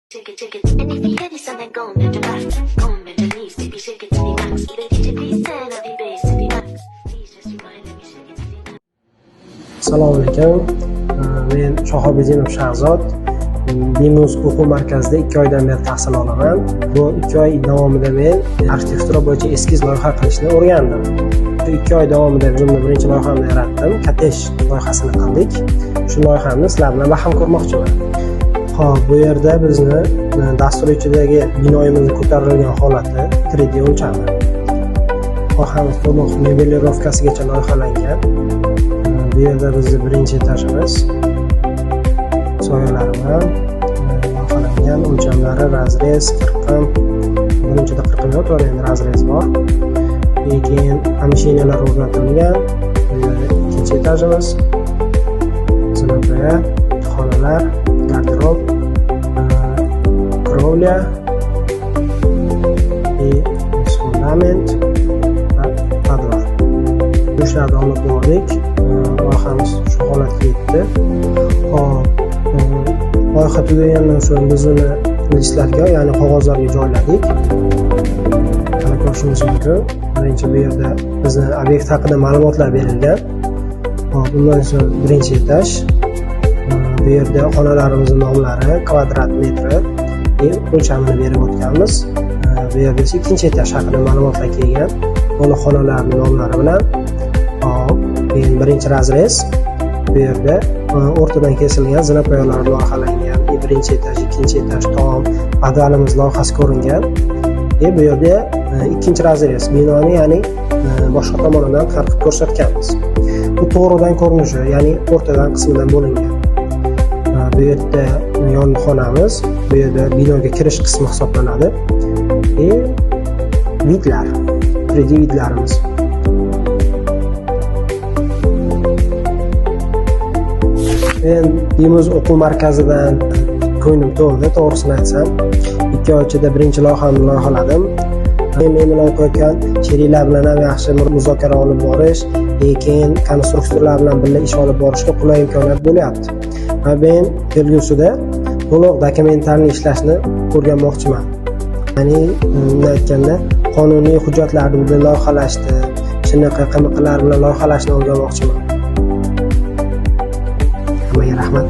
Shake it, and if you hear this song, then go and bend your back, go and bend your knees, baby, shake it to the max. Either DJ please turn up the bass to the max. Please just rewind and shake it to the max. Assalomu alaykum. Men Shohiboddinov Shahzod. Bimuz o'quv markazida 2 oydan beri tahsil olaman. Bu 2 oy davomida men arxitektura bo'yicha eskiz loyiha qilishni o'rgandim. Shu 2 oy davomida o'zimning birinchi loyihamni yaratdim. Kottej loyihasini qildik. Shu loyihani sizlar bilan baham ko'rmoqchiman. Hop, bu yerda bizni dastur ichidagi binoyimizni ko'tarilgan holati 3D o'lchami. Loyihamiz to'liq mebelirovkasigacha loyihalangan. Bu yerda bizning birinchi etajimiz. Soyalar bilan loyihalangan, o'lchamlari razrez 40. Birinchida 40 yo'q, endi razrez bor. Keyin hamshinalar o'rnatilgan. Bu yerda ikkinchi etajimiz. Zinapoya, xonalar, garderob, krovля и fundament va podval. Bu ishlarni olib bordik. Loyihamiz shu holatga yetdi. Hop, loyiha tugagandan so'ng biz uni listlarga, ya'ni qog'ozlarga joyladik. Mana ko'rishingiz mumkin. Birinchi bu yerda bizning obyekt haqida ma'lumotlar berilgan. Hop, bundan so'ng birinchi etaj. Bu yerda xonalarimizning nomlari, kvadrat metri va o'lchamini berib o'tganmiz. Bu yerda esa ikkinchi etaj haqida ma'lumotlar kelgan. Buni xonalarning nomlari bilan. Hop, keyin birinchi razrez. Bu yerda o'rtadan kesilgan zinapoyalar loyihalangan. Birinchi etaj, ikkinchi etaj, tom, podvalimiz loyihasi ko'ringan. Bu yerda ikkinchi razrez binoni, ya'ni boshqa tomonidan qirqib ko'rsatganmiz. Bu to'g'ridan ko'rinishi, ya'ni o'rtadan qismidan bo'lingan. Bu yerda yonxonamiz, bu yerda binoga kirish qismi hisoblanadi. Vidlar, 3D vidlarimiz. Men Bimuz o'quv markazidan ko'nglim to'ldi, to'g'risini aytsam. 2 oy ichida birinchi loyihamni loyihaladim. Men bilan o'qiyotgan sheriklar bilan ham yaxshi muzokara olib borish, keyin konstruktorlar bilan birga ish olib borishga qulay imkoniyat bo'lyapti. Va men kelgusida to'liq dokumentarni ishlashni o'rganmoqchiman. Ya'ni aytganda qonuniy hujjatlarni bilan loyihalashni, shunaqa qilmiqlar bilan loyihalashni o'rganmoqchiman. Hammaga rahmat.